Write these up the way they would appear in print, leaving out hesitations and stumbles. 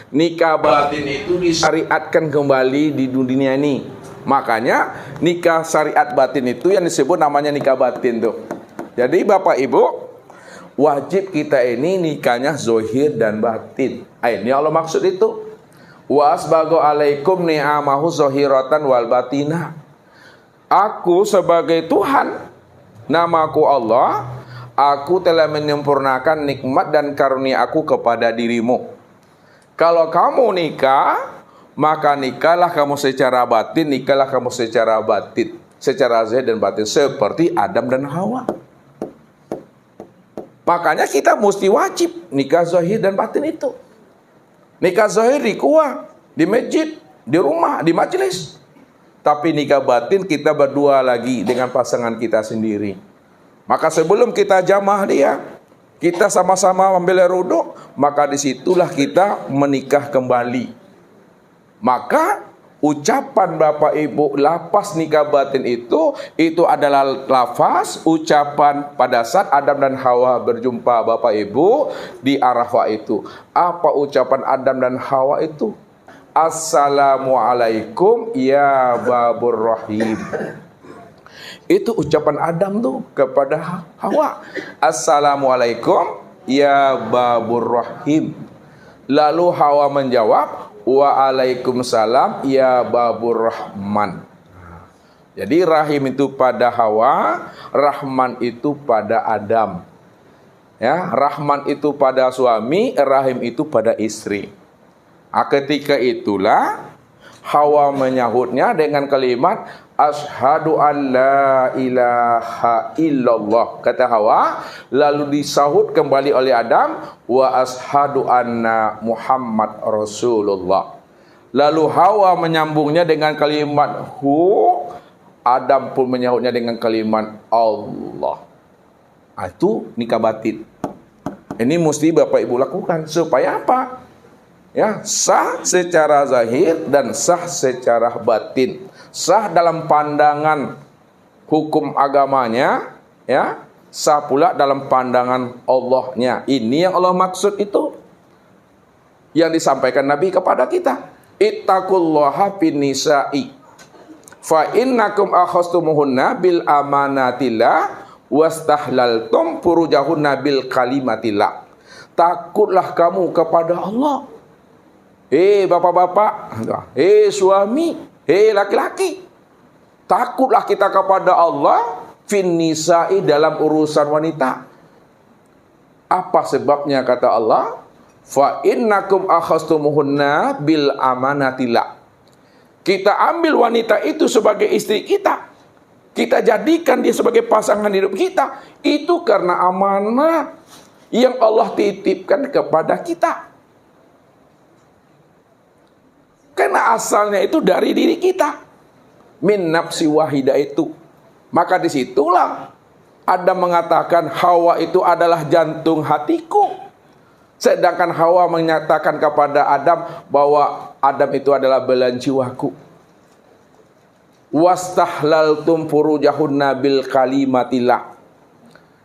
nikah batin itu disyariatkan kembali di dunia ini. Makanya nikah syariat batin itu yang disebut namanya nikah batin tuh. Jadi Bapak Ibu, wajib kita ini nikahnya zohir dan batin. Ini Allah maksud itu. Wa asbago alaikum ni'amahu zohiratan wal batinah. Aku sebagai Tuhan, namaku Allah, aku telah menyempurnakan nikmat dan karunia aku kepada dirimu. Kalau kamu nikah, maka nikahlah kamu secara batin, nikahlah kamu secara batin, secara zahir dan batin, seperti Adam dan Hawa. Makanya kita mesti wajib nikah zahir dan batin itu. Nikah zahir di kuah, di masjid, di rumah, di majelis. Tapi nikah batin kita berdua lagi dengan pasangan kita sendiri. Maka sebelum kita jamah dia, kita sama-sama ambil air wudhu, maka disitulah kita menikah kembali. Maka ucapan Bapak Ibu lafaz nikah batin itu adalah lafaz ucapan pada saat Adam dan Hawa berjumpa Bapak Ibu di Arafah itu. Apa ucapan Adam dan Hawa itu? Assalamualaikum ya babur rahim. Itu ucapan Adam tuh kepada Hawa. Assalamualaikum ya babur rahim. Lalu Hawa menjawab, waalaikumsalam ya babur rahman. Jadi rahim itu pada Hawa, rahman itu pada Adam. Ya, rahman itu pada suami, rahim itu pada istri. Ketika itulah Hawa menyahutnya dengan kalimat asyhadu an la ilaha illallah, kata Hawa. Lalu disahut kembali oleh Adam, wa asyhadu anna Muhammad Rasulullah. Lalu Hawa menyambungnya dengan kalimat hu, Adam pun menyahutnya dengan kalimat Allah. Itu nikah batin. Ini mesti Bapak Ibu lakukan supaya apa? Ya, sah secara zahir dan sah secara batin. Sah dalam pandangan hukum agamanya, ya, sah pula dalam pandangan Allahnya. Ini yang Allah maksud itu, yang disampaikan Nabi kepada kita. Ittaqullaha fin nisa'i fa innakum akhastumuhunna bil amanatillah wastahlaltum furujahunna bil kalimatillah. Takutlah kamu kepada Allah. Bapak-bapak, suami, laki-laki, takutlah kita kepada Allah fin nisa'i dalam urusan wanita. Apa sebabnya kata Allah? Fa innakum akhastumuhunna bil amanatillah. Kita ambil wanita itu sebagai istri kita. Kita jadikan dia sebagai pasangan hidup kita. Itu karena amanah yang Allah titipkan kepada kita. Karena asalnya itu dari diri kita. Min nafsi wahidah itu. Maka disitulah Adam mengatakan Hawa itu adalah jantung hatiku. Sedangkan Hawa menyatakan kepada Adam bahwa Adam itu adalah belahan jiwaku. Wastahlaltum furujahunna bil kalimatillah.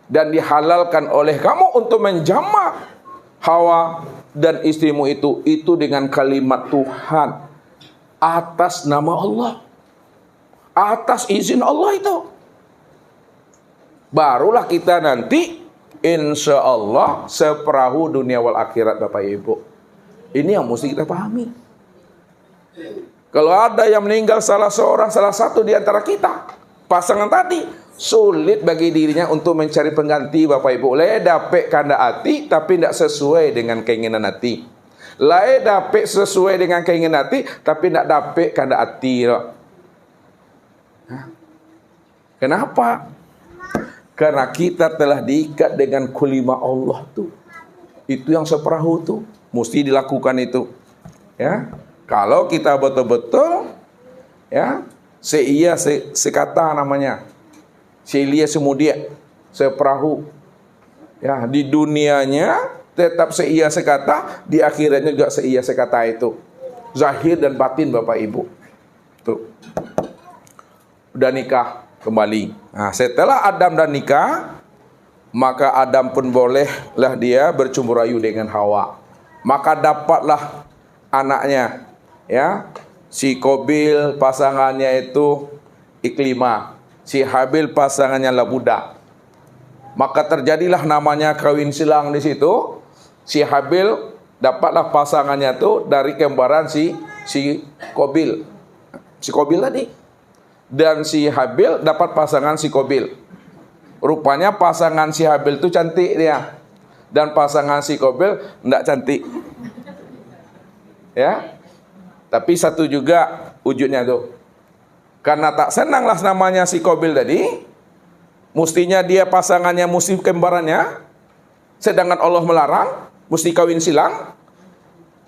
Dan dihalalkan oleh kamu untuk menjamah Hawa dan istrimu itu dengan kalimat Tuhan atas nama Allah, atas izin Allah itu. Barulah kita nanti insya Allah seperahu dunia wal akhirat Bapak Ibu. Ini yang mesti kita pahami. Kalau ada yang meninggal salah satu di antara kita, pasangan tadi, sulit bagi dirinya untuk mencari pengganti Bapak Ibu. Lae dapet kanda hati tapi tidak sesuai dengan keinginan hati. Lae dapet sesuai dengan keinginan hati tapi tidak dapet kanda hati. Kenapa? Karena kita telah diikat dengan kulima Allah tuh. Itu yang seperahu tuh. Mesti dilakukan itu. Ya. Kalau kita betul-betul ya, seia sekata namanya. Selia semudia, seperahu. Ya, di dunianya tetap seia sekata, di akhiratnya juga seia sekata itu. Zahir dan batin Bapak Ibu. Tuh. Udah nikah kembali. Nah, setelah Adam dan nikah, maka Adam pun bolehlah dia bercumbu rayu dengan Hawa. Maka dapatlah anaknya, ya. Si Qabil pasangannya itu Iklimah, si Habil pasangannya Labuda. Maka terjadilah namanya kawin silang di situ. Si Habil dapatlah pasangannya itu dari kembaran si Qabil. Si Qabil tadi. Dan si Habil dapat pasangan si Qabil. Rupanya pasangan si Habil itu cantik dia. Dan pasangan si Qabil enggak cantik. Ya. Tapi satu juga wujudnya tuh. Karena tak senanglah namanya si Qabil tadi. Mestinya dia pasangannya mesti kembarannya, sedangkan Allah melarang, mesti kawin silang.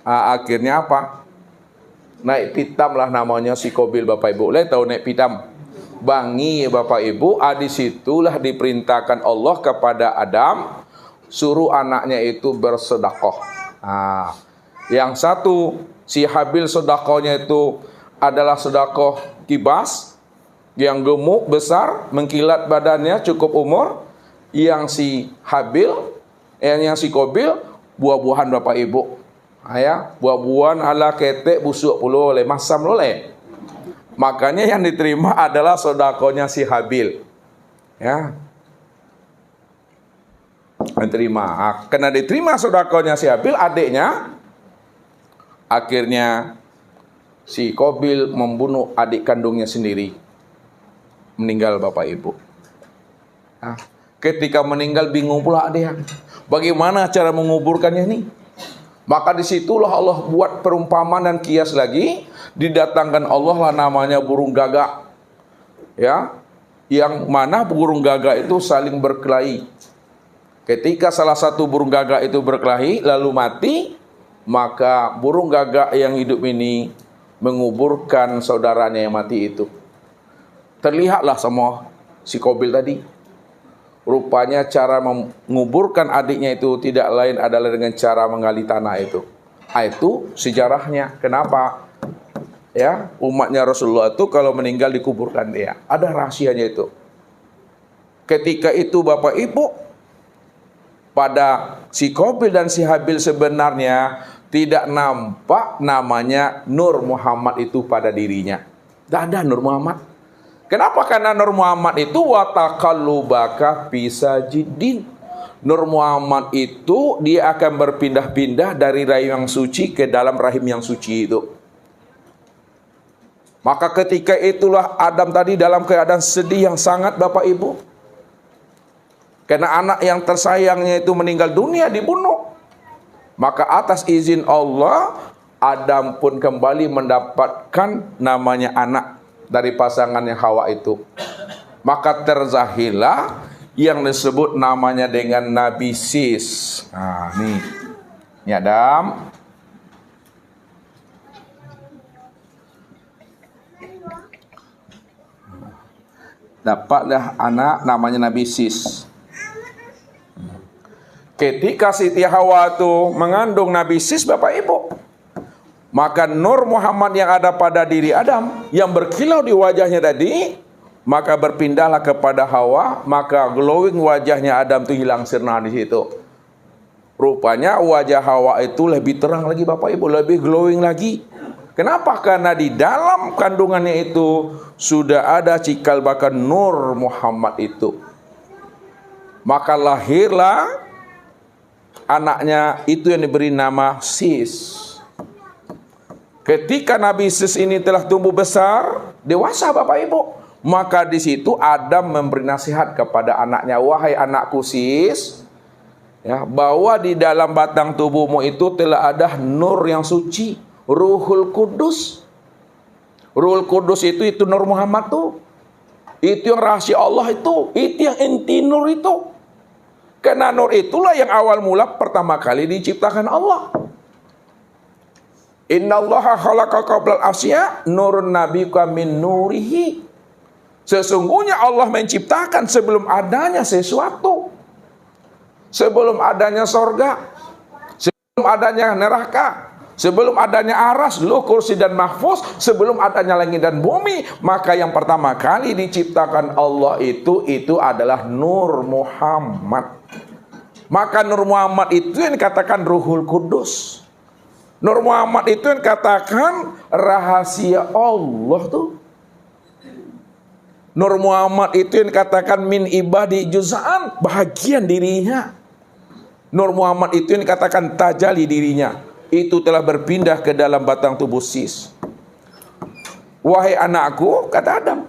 Akhirnya apa? Naik pitam lah namanya si Qabil, Bapak Ibu. Boleh tahu naik pitam? Bangi, Bapak Ibu. Disitulah diperintahkan Allah kepada Adam, suruh anaknya itu bersedekah. Yang satu, si Habil sedekahnya itu adalah sedekah kibas, yang gemuk, besar, mengkilat badannya, cukup umur. Yang si Habil, yang si Qabil, buah-buahan Bapak Ibu. Buah-buahan ala ketek, busuk puluh oleh masam loleh. Makanya yang diterima adalah sedekahnya si Habil. Ya. Diterima. Karena diterima sedekahnya si Habil, adiknya, akhirnya si Qabil membunuh adik kandungnya sendiri. Meninggal Bapak Ibu. Ketika meninggal bingung pula dia. Bagaimana cara menguburkannya ini? Maka disitulah Allah buat perumpamaan dan kias lagi. Didatangkan Allah lah namanya burung gagak. Ya, yang mana burung gagak itu saling berkelahi. Ketika salah satu burung gagak itu berkelahi lalu mati, maka burung gagak yang hidup ini menguburkan saudaranya yang mati itu. Terlihatlah sama si Qabil tadi. Rupanya cara menguburkan adiknya itu tidak lain adalah dengan cara menggali tanah itu. Itu sejarahnya. Kenapa? Ya, umatnya Rasulullah itu kalau meninggal dikuburkan dia. Ada rahasianya itu. Ketika itu Bapak Ibu, pada si Qabil dan si Habil sebenarnya tidak nampak namanya Nur Muhammad itu pada dirinya. Tidak ada Nur Muhammad. Kenapa? Karena Nur Muhammad itu watakallubaka fisajidin. Nur Muhammad itu dia akan berpindah-pindah dari rahim yang suci ke dalam rahim yang suci itu. Maka ketika itulah Adam tadi dalam keadaan sedih yang sangat Bapak Ibu. Karena anak yang tersayangnya itu meninggal dunia, dibunuh. Maka atas izin Allah, Adam pun kembali mendapatkan namanya anak dari pasangannya Hawa itu. Maka terzahilah yang disebut namanya dengan Nabi Sis. Ini Adam. Dapatlah anak namanya Nabi Sis. Ketika Siti Hawa itu mengandung Nabi Sis, Bapak Ibu, maka Nur Muhammad yang ada pada diri Adam, yang berkilau di wajahnya tadi, maka berpindahlah kepada Hawa, maka glowing wajahnya Adam itu hilang sirna di situ. Rupanya wajah Hawa itu lebih terang lagi Bapak Ibu, lebih glowing lagi. Kenapa? Karena di dalam kandungannya itu sudah ada cikal bakal Nur Muhammad itu. Maka lahirlah anaknya itu yang diberi nama Sis. Ketika Nabi Sis ini telah tumbuh besar, dewasa Bapak Ibu, maka di situ Adam memberi nasihat kepada anaknya, wahai anakku Sis, ya, bahwa di dalam batang tubuhmu itu telah ada nur yang suci, Ruhul Kudus. Ruhul Kudus itu Nur Muhammad tuh. Itu yang rahasia Allah itu yang inti nur itu. Karena nur itulah yang awal mula pertama kali diciptakan Allah. Innallaha khalaqa qablal asya nurun nabiyka min nurihi. Sesungguhnya Allah menciptakan sebelum adanya sesuatu. Sebelum adanya sorga, sebelum adanya neraka, sebelum adanya aras, kursi dan mahfuz, sebelum adanya langit dan bumi, maka yang pertama kali diciptakan Allah itu adalah Nur Muhammad. Maka Nur Muhammad itu yang dikatakan Ruhul Kudus. Nur Muhammad itu yang katakan rahasia Allah tuh. Nur Muhammad itu yang katakan min ibadi juz'an, bahagian dirinya. Nur Muhammad itu yang katakan tajali dirinya, itu telah berpindah ke dalam batang tubuh Sis. Wahai anakku, kata Adam,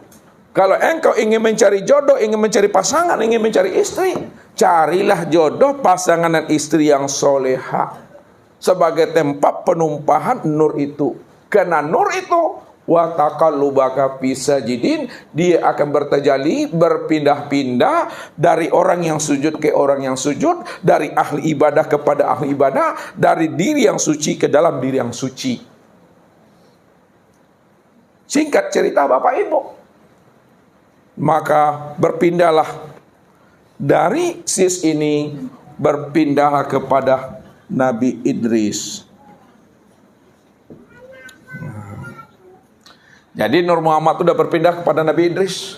kalau engkau ingin mencari jodoh, ingin mencari pasangan, ingin mencari istri, carilah jodoh, pasangan dan istri yang soleha sebagai tempat penumpahan nur itu. Karena nur itu wa taqallubaka fi sajidin, dia akan bertajalli, berpindah-pindah dari orang yang sujud ke orang yang sujud, dari ahli ibadah kepada ahli ibadah, dari diri yang suci ke dalam diri yang suci. Singkat cerita Bapak Ibu, maka berpindahlah dari Sis ini, berpindahlah kepada Nabi Idris. Jadi Nur Muhammad sudah berpindah kepada Nabi Idris.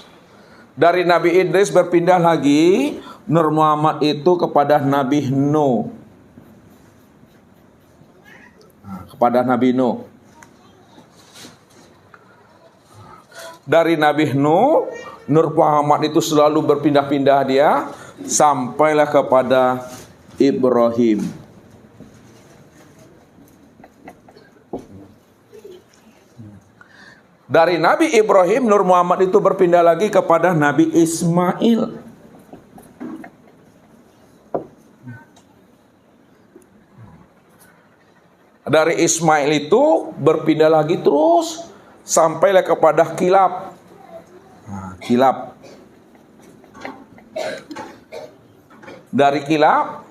Dari Nabi Idris berpindah lagi Nur Muhammad itu kepada Nabi Nuh. Kepada Nabi Nuh. Dari Nabi Nuh, Nur Muhammad itu selalu berpindah-pindah dia, sampailah kepada Ibrahim. Dari Nabi Ibrahim, Nur Muhammad itu berpindah lagi kepada Nabi Ismail. Dari Ismail itu berpindah lagi terus sampailah kepada Kilab. Kilab. Dari Kilab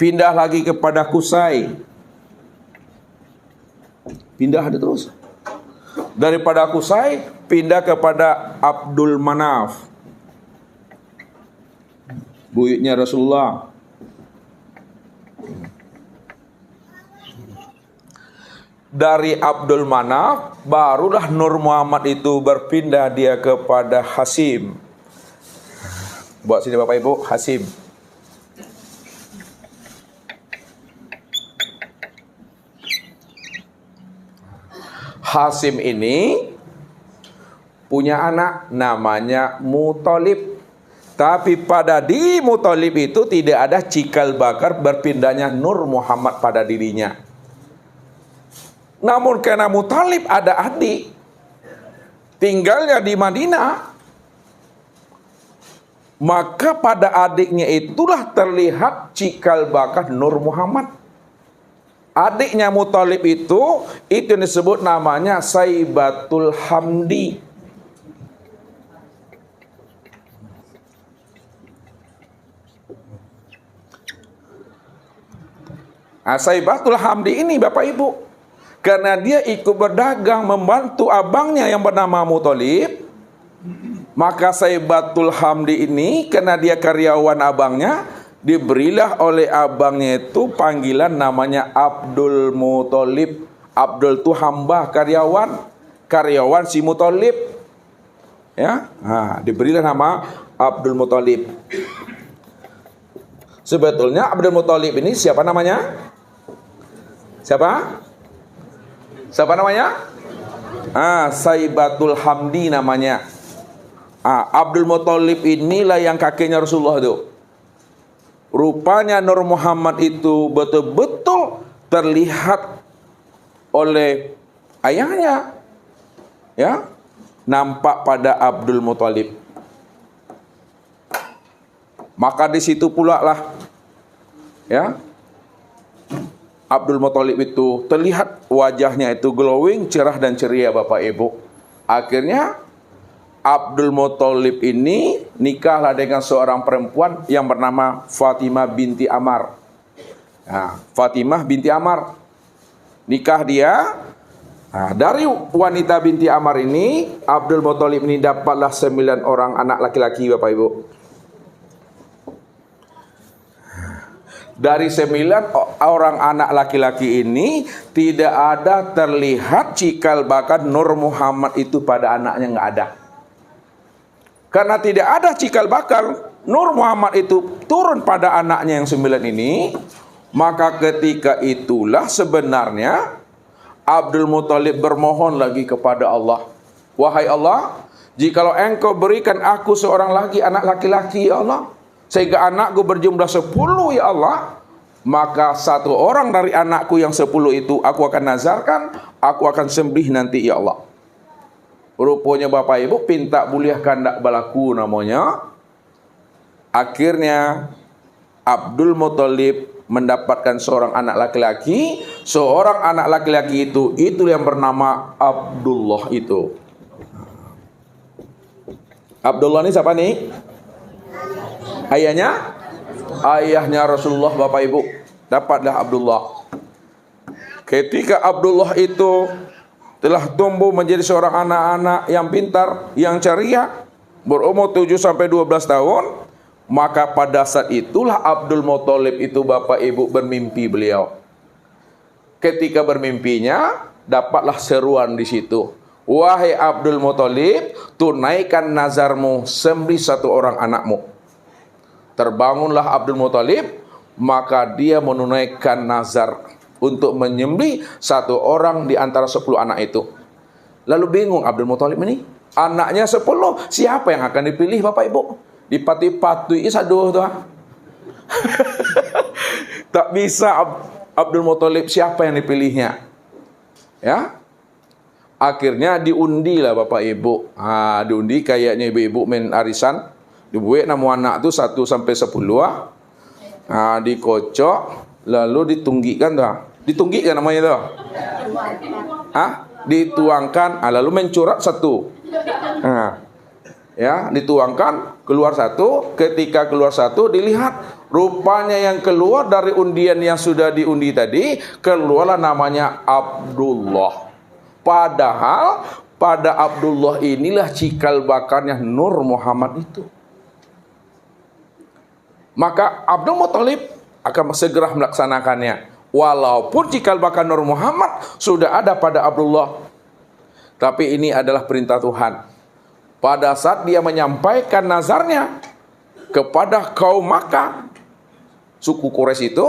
pindah lagi kepada Kusai. Pindah ada terus. Daripada Kusai pindah kepada Abdul Manaf, buyutnya Rasulullah. Dari Abdul Manaf barulah Nur Muhammad itu berpindah dia kepada Hasim. Buat sini Bapak Ibu, Hasim. Hasim ini punya anak namanya Muthalib. Tapi pada di Muthalib itu tidak ada cikal bakal berpindahnya Nur Muhammad pada dirinya. Namun karena Muthalib ada adik, tinggalnya di Madinah, maka pada adiknya itulah terlihat cikal bakal Nur Muhammad. Adiknya Muthalib itu disebut namanya Saibatul Hamdi. Saibatul Hamdi ini Bapak Ibu, karena dia ikut berdagang membantu abangnya yang bernama Muthalib, maka Saibatul Hamdi ini karena dia karyawan abangnya, diberilah oleh abangnya itu panggilan namanya Abdul Muthalib. Abdul itu hamba, karyawan si Muthalib. Ya, diberilah nama Abdul Muthalib. Sebetulnya Abdul Muthalib ini siapa namanya? Siapa? Siapa namanya? Saibatul Hamdi namanya. Abdul Muthalib inilah yang kakeknya Rasulullah itu. Rupanya Nur Muhammad itu betul-betul terlihat oleh ayahnya, ya, nampak pada Abdul Muthalib. Maka di situ pula lah, ya, Abdul Muthalib itu terlihat wajahnya itu glowing, cerah dan ceria Bapak Ibu. Akhirnya Abdul Muthalib ini nikahlah dengan seorang perempuan yang bernama Fatimah binti Amar. Fatimah binti Amar. Nikah dia. Dari wanita binti Amar ini, Abdul Muthalib ini dapatlah 9 orang anak laki-laki Bapak Ibu. Dari 9 orang anak laki-laki ini tidak ada terlihat cikal bakal Nur Muhammad itu pada anaknya, nggak ada. Karena tidak ada cikal bakal Nur Muhammad itu turun pada anaknya yang 9 ini, Maka ketika itulah sebenarnya Abdul Muthalib bermohon lagi kepada Allah. Wahai Allah, jikalau engkau berikan aku seorang lagi anak laki-laki ya Allah, sehingga anakku berjumlah 10 ya Allah, maka satu orang dari anakku yang 10 itu aku akan nazarkan, aku akan sembelih nanti ya Allah. Rupanya Bapak Ibu pinta buliah kandak balaku namanya. Akhirnya Abdul Muthalib mendapatkan seorang anak laki-laki. Seorang anak laki-laki itu yang bernama Abdullah itu. Abdullah ini siapa nih? Ayahnya? Ayahnya Rasulullah Bapak Ibu. Dapatlah Abdullah. Ketika Abdullah itu telah tumbuh menjadi seorang anak-anak yang pintar, yang ceria, berumur 7 sampai 12 tahun, maka pada saat itulah Abdul Muthalib itu Bapak Ibu bermimpi beliau. Ketika bermimpinya, dapatlah seruan di situ. Wahai Abdul Muthalib, tunaikan nazarmu, sembelih satu orang anakmu. Terbangunlah Abdul Muthalib, maka dia menunaikan nazar untuk menyembelih satu orang di antara 10 anak itu. Lalu bingung Abdul Muthalib ini, anaknya 10, siapa yang akan dipilih Bapak Ibu? Dipati-patui saduh tuh. Tak bisa Abdul Muthalib, siapa yang dipilihnya? Ya. Akhirnya diundi lah Bapak Ibu. Diundi kayaknya ibu-ibu main arisan. Dibuat nama anak tuh 1 sampai 10. Dikocok lalu ditunggikan tuh. Ditunggikan namanya tuh. Dituangkan, lalu mencurat 1. Ya, dituangkan, keluar 1. Ketika keluar 1, dilihat rupanya yang keluar dari undian yang sudah diundi tadi, keluarlah namanya Abdullah. Padahal pada Abdullah inilah cikal bakarnya Nur Muhammad itu. Maka Abdul Muthalib akan segera melaksanakannya. Walaupun cikal bakal Nur Muhammad sudah ada pada Abdullah, tapi ini adalah perintah Tuhan. Pada saat dia menyampaikan nazarnya kepada kaum Makkah, suku Quraisy itu,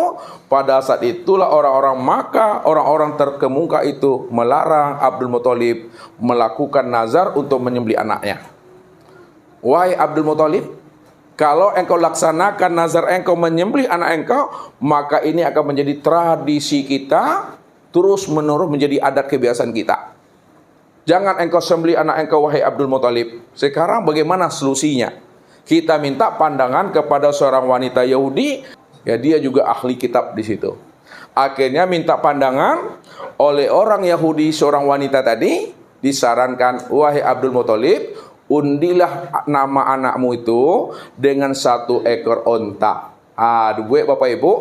pada saat itulah orang-orang Makkah, orang-orang terkemuka itu melarang Abdul Muthalib melakukan nazar untuk menyembelih anaknya. Wahai Abdul Muthalib, kalau engkau laksanakan nazar engkau menyembelih anak engkau, maka ini akan menjadi tradisi kita, terus menerus menjadi adat kebiasaan kita. Jangan engkau sembelih anak engkau wahai Abdul Muthalib. Sekarang bagaimana solusinya? Kita minta pandangan kepada seorang wanita Yahudi, ya dia juga ahli kitab di situ. Akhirnya minta pandangan oleh orang Yahudi, seorang wanita tadi, disarankan, wahai Abdul Muthalib, undilah nama anakmu itu dengan 1 ekor onta. Buat Bapak Ibu,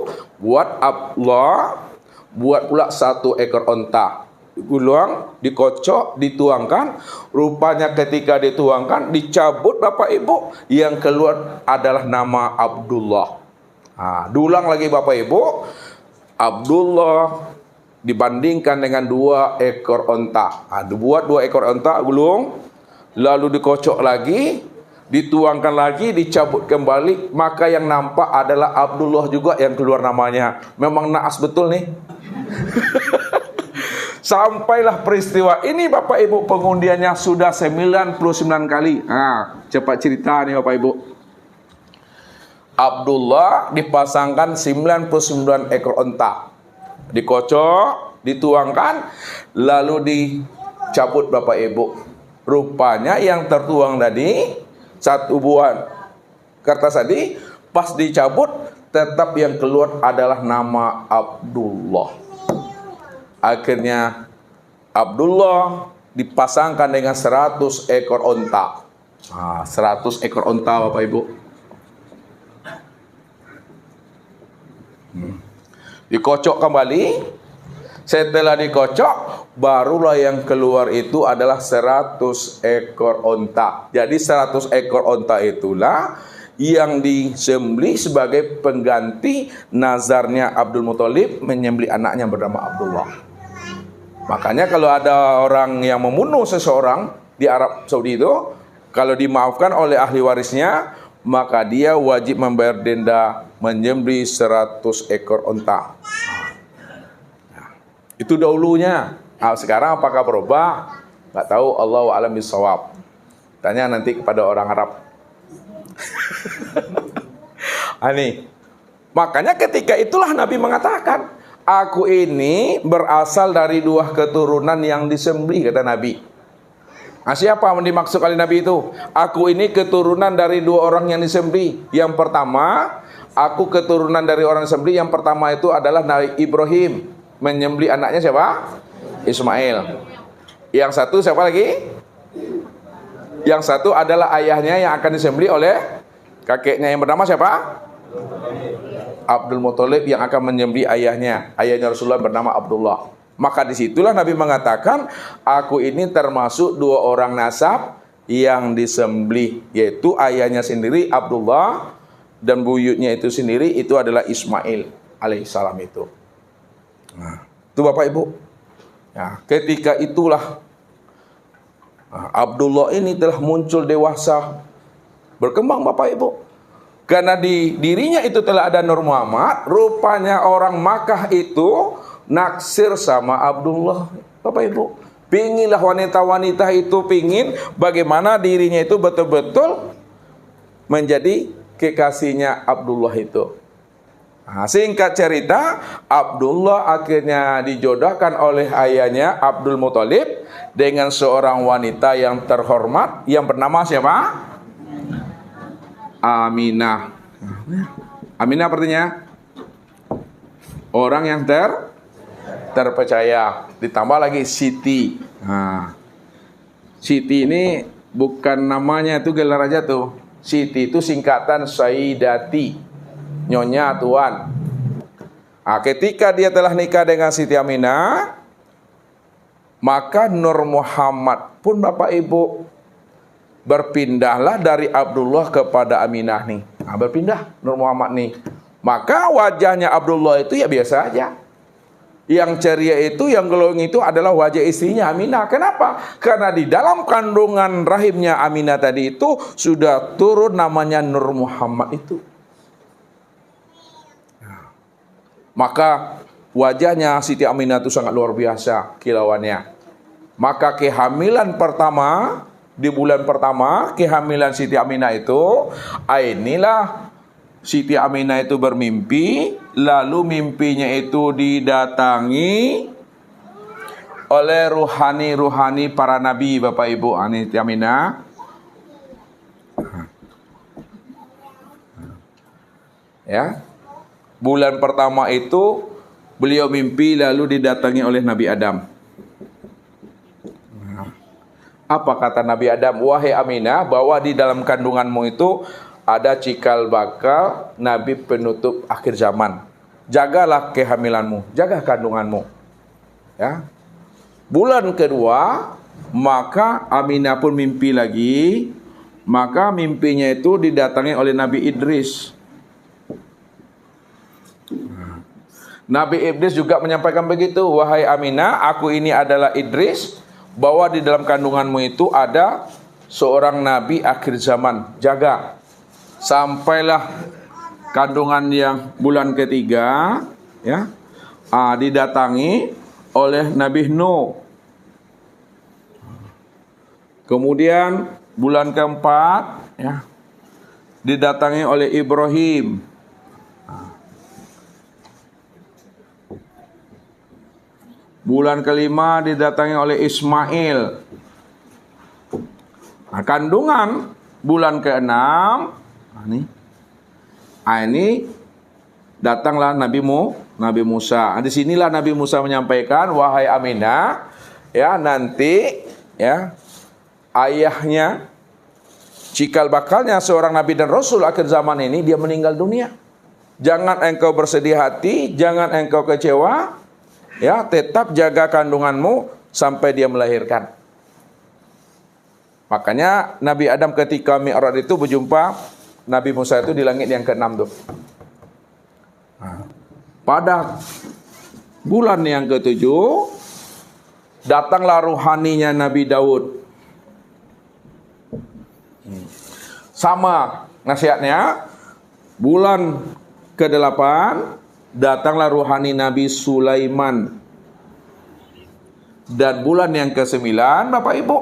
buat Abdullah, buat pula 1 ekor onta. Gulung, dikocok, dituangkan. Rupanya ketika dituangkan, dicabut Bapak Ibu, yang keluar adalah nama Abdullah. Diulang lagi Bapak Ibu, Abdullah dibandingkan dengan 2 ekor onta. Dibuat 2 ekor onta, gulung, lalu dikocok lagi, dituangkan lagi, dicabut kembali, maka yang nampak adalah Abdullah juga yang keluar namanya. Memang naas betul nih. Sampailah peristiwa ini Bapak Ibu, pengundiannya sudah 99 kali. Cepat cerita nih Bapak Ibu. Abdullah dipasangkan 99 ekor onta. Dikocok, dituangkan, lalu dicabut Bapak Ibu. Rupanya yang tertuang tadi, 1 buah kertas tadi, pas dicabut, tetap yang keluar adalah nama Abdullah. Akhirnya Abdullah dipasangkan dengan 100 ekor onta. 100 ekor onta Bapak Ibu. Dikocok kembali. Setelah dikocok, barulah yang keluar itu adalah 100 ekor onta. Jadi 100 ekor onta itulah yang disembelih sebagai pengganti nazarnya Abdul Muthalib menyembelih anaknya bernama Abdullah. Makanya kalau ada orang yang membunuh seseorang di Arab Saudi itu, kalau dimaafkan oleh ahli warisnya, maka dia wajib membayar denda menyembelih 100 ekor onta. Itu dahulunya. Sekarang apakah berubah? Nggak tahu, Allahu a'lam bishawab. Tanya nanti kepada orang Arab. Ini. Makanya ketika itulah Nabi mengatakan, aku ini berasal dari 2 keturunan yang disembelih, kata Nabi. Siapa yang dimaksud oleh Nabi itu? Aku ini keturunan dari 2 orang yang disembelih. Yang pertama, aku keturunan dari orang disembelih. Yang pertama itu adalah Nabi Ibrahim menyembelih anaknya siapa? Ismail. Yang satu siapa lagi? Yang satu adalah ayahnya yang akan disembelih oleh kakeknya yang bernama siapa? Abdul Muthalib, yang akan menyembelih ayahnya. Ayahnya Rasulullah bernama Abdullah. Maka disitulah Nabi mengatakan, aku ini termasuk 2 orang nasab yang disembelih, yaitu ayahnya sendiri Abdullah dan buyutnya itu sendiri itu adalah Ismail alaihissalam itu. Nah, itu Bapak Ibu. Ya, ketika itulah Abdullah ini telah muncul dewasa, berkembang Bapak Ibu. Karena di dirinya itu telah ada Nur Muhammad, rupanya orang Makkah itu naksir sama Abdullah. Bapak Ibu, pinginlah wanita-wanita itu pingin bagaimana dirinya itu betul-betul menjadi kekasihnya Abdullah itu. Singkat cerita, Abdullah akhirnya dijodohkan oleh ayahnya Abdul Muthalib dengan seorang wanita yang terhormat yang bernama siapa? Aminah. Aminah artinya orang yang terpercaya. Ditambah lagi Siti. Siti ini bukan namanya itu gelar aja tuh. Siti itu singkatan Sayyidati, nyonya tuan. Ketika dia telah nikah dengan Siti Aminah, maka Nur Muhammad pun Bapak Ibu berpindahlah dari Abdullah kepada Aminah nih. Berpindah Nur Muhammad nih. Maka wajahnya Abdullah itu ya biasa aja. Yang ceria itu, yang glowing itu adalah wajah istrinya Aminah. Kenapa? Karena di dalam kandungan rahimnya Aminah tadi itu sudah turun namanya Nur Muhammad itu. Maka wajahnya Siti Aminah itu sangat luar biasa kilauannya. Maka kehamilan pertama, di bulan pertama kehamilan Siti Aminah itu, inilah Siti Aminah itu bermimpi, lalu mimpinya itu didatangi oleh ruhani-ruhani para nabi Bapak Ibu. Siti Aminah ya, bulan pertama itu beliau mimpi lalu didatangi oleh Nabi Adam. Apa kata Nabi Adam? Wahai Aminah, bahwa di dalam kandunganmu itu ada cikal bakal Nabi penutup akhir zaman. Jagalah kehamilanmu, jaga kandunganmu. Ya. Bulan kedua, maka Aminah pun mimpi lagi. Maka mimpinya itu didatangi oleh Nabi Idris. Nabi Idris juga menyampaikan begitu. Wahai Aminah, aku ini adalah Idris, bahwa di dalam kandunganmu itu ada seorang nabi akhir zaman. Jaga. Sampailah kandungan yang bulan ketiga, ya, didatangi oleh Nabi Nuh. Kemudian bulan keempat, ya, didatangi oleh Ibrahim. Bulan kelima didatangi oleh Ismail. Kandungan bulan keenam, ini datanglah Nabi Musa. Disinilah Nabi Musa menyampaikan, wahai Aminah, ya nanti ya ayahnya, cikal bakalnya seorang Nabi dan Rasul akhir zaman ini dia meninggal dunia. Jangan engkau bersedih hati, jangan engkau kecewa. Ya, tetap jaga kandunganmu sampai dia melahirkan. Makanya Nabi Adam ketika Mi'raj itu berjumpa Nabi Musa itu di langit yang ke-6 tuh. Pada bulan yang ke-7 datanglah ruhaninya Nabi Daud. Sama nasihatnya, bulan Kedelapan, datanglah ruhani Nabi Sulaiman. Dan bulan yang ke-9, Bapak Ibu.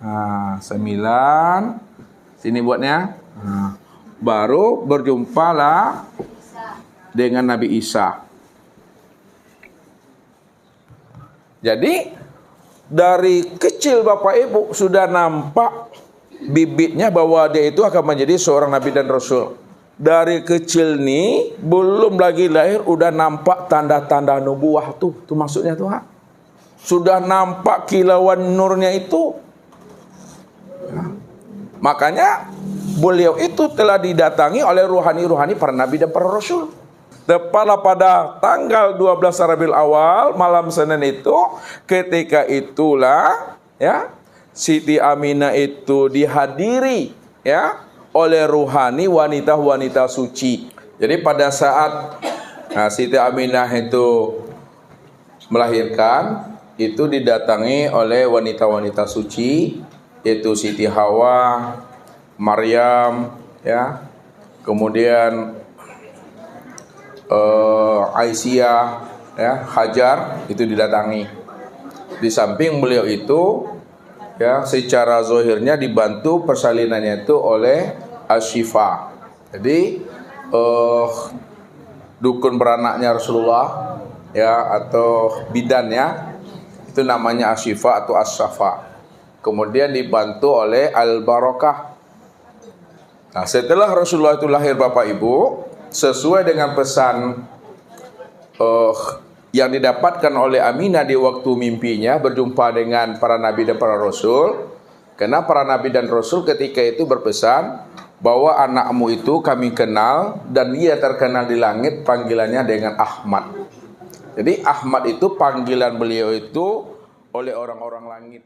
Nah, 9. Sini buatnya. Nah, baru berjumpalah dengan Nabi Isa. Jadi dari kecil Bapak Ibu sudah nampak bibitnya bahwa dia itu akan menjadi seorang Nabi dan Rasul. Dari kecil nih belum lagi lahir udah nampak tanda-tanda nubuah tuh maksudnya tuh. Sudah nampak kilauan nurnya itu. Nah, makanya beliau itu telah didatangi oleh ruhani-ruhani para nabi dan para rasul. Tepatlah pada tanggal 12 Rabiul Awal, malam Senin itu, ketika itulah ya Siti Aminah itu dihadiri ya oleh ruhani wanita-wanita suci. Jadi pada saat Siti Aminah itu melahirkan, itu didatangi oleh wanita-wanita suci, yaitu Siti Hawa, Maryam, ya, kemudian Aisyah, ya, Hajar itu didatangi. Di samping beliau itu, ya, secara zahirnya dibantu persalinannya itu oleh Asyifa. Jadi dukun beranaknya Rasulullah, ya, atau bidannya itu namanya Asyifa atau As-Safa. Kemudian dibantu oleh Al-Barakah. Nah, setelah Rasulullah itu lahir Bapak Ibu, sesuai dengan pesan yang didapatkan oleh Aminah di waktu mimpinya berjumpa dengan para nabi dan para rasul. Karena para nabi dan rasul ketika itu berpesan bahwa anakmu itu kami kenal dan dia terkenal di langit, panggilannya dengan Ahmad. Jadi Ahmad itu panggilan beliau itu oleh orang-orang langit.